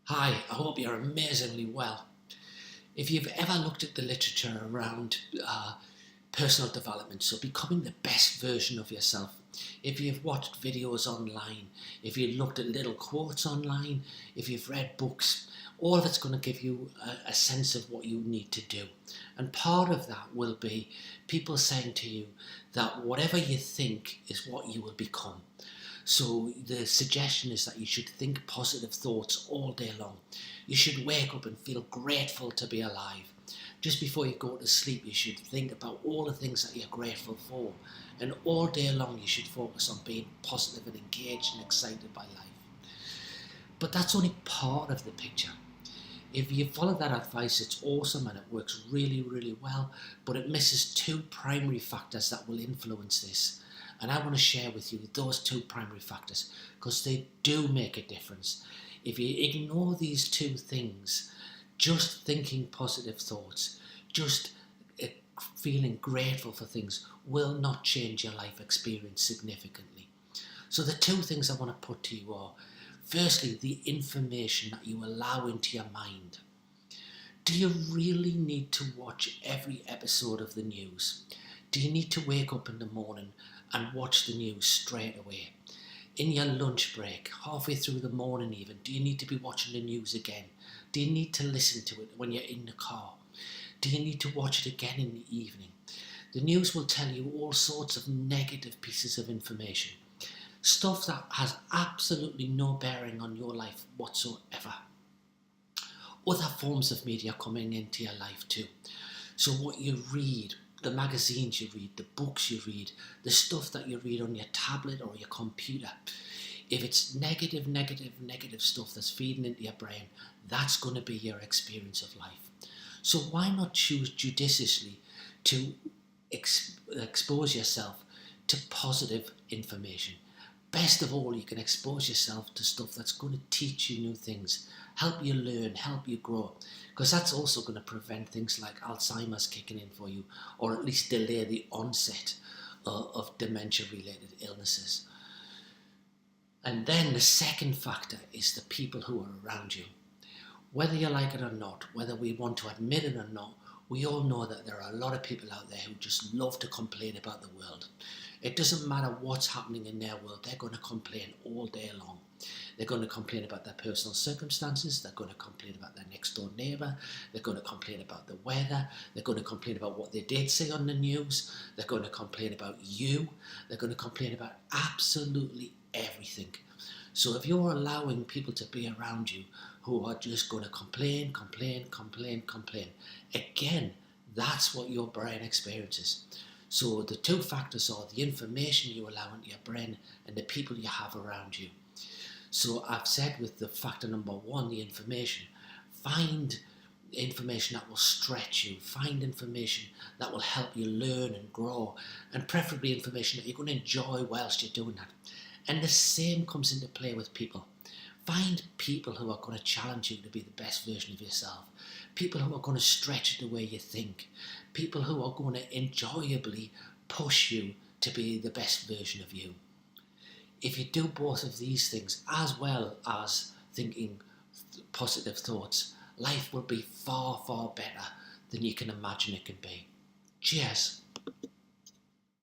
Hi, I hope you're amazingly well. If you've ever looked at the literature around personal development, so becoming the best version of yourself, if you've watched videos online, if you've looked at little quotes online, if you've read books, all of it's going to give you a sense of what you need to do. And part of that will be people saying to you that whatever you think is what you will become. So the suggestion is that you should think positive thoughts all day long. You should wake up and feel grateful to be alive. Just before you go to sleep, you should think about all the things that you're grateful for. And all day long, you should focus on being positive and engaged and excited by life. But that's only part of the picture. If you follow that advice, it's awesome and it works really, really well, but it misses two primary factors that will influence this. And I want to share with you those two primary factors because they do make a difference. If you ignore these two things, just thinking positive thoughts, just feeling grateful for things will not change your life experience significantly. So the two things I want to put to you are, firstly, the information that you allow into your mind. Do you really need to watch every episode of the news? Do you need to wake up in the morning and watch the news straight away? In your lunch break, halfway through the morning even, do you need to be watching the news again? Do you need to listen to it when you're in the car? Do you need to watch it again in the evening? The news will tell you all sorts of negative pieces of information. Stuff that has absolutely no bearing on your life whatsoever. Other forms of media coming into your life too. So what you read, the magazines you read, the books you read, the stuff that you read on your tablet or your computer, if it's negative stuff that's feeding into your brain, that's going to be your experience of life. So why not choose judiciously to expose yourself to positive information? Best of all, you can expose yourself to stuff that's going to teach you new things, help you learn, help you grow, because that's also going to prevent things like Alzheimer's kicking in for you, or at least delay the onset of dementia-related illnesses. And then the second factor is the people who are around you. Whether you like it or not, whether we want to admit it or not, we all know that there are a lot of people out there who just love to complain about the world. It doesn't matter what's happening in their world, they're going to complain all day long. They're going to complain about their personal circumstances, they're going to complain about their next door neighbour, they're going to complain about the weather, they're going to complain about what they did say on the news, they're going to complain about you, they're going to complain about absolutely everything. So if you're allowing people to be around you who are just going to complain, again, that's what your brain experiences. So the two factors are the information you allow into your brain and the people you have around you. So I've said with the factor number one, the information, find information that will stretch you, find information that will help you learn and grow, and preferably information that you're going to enjoy whilst you're doing that. And the same comes into play with people. Find people who are going to challenge you to be the best version of yourself. People who are going to stretch the way you think. People who are going to enjoyably push you to be the best version of you. If you do both of these things, as well as thinking positive thoughts, life will be far, far better than you can imagine it can be. Cheers.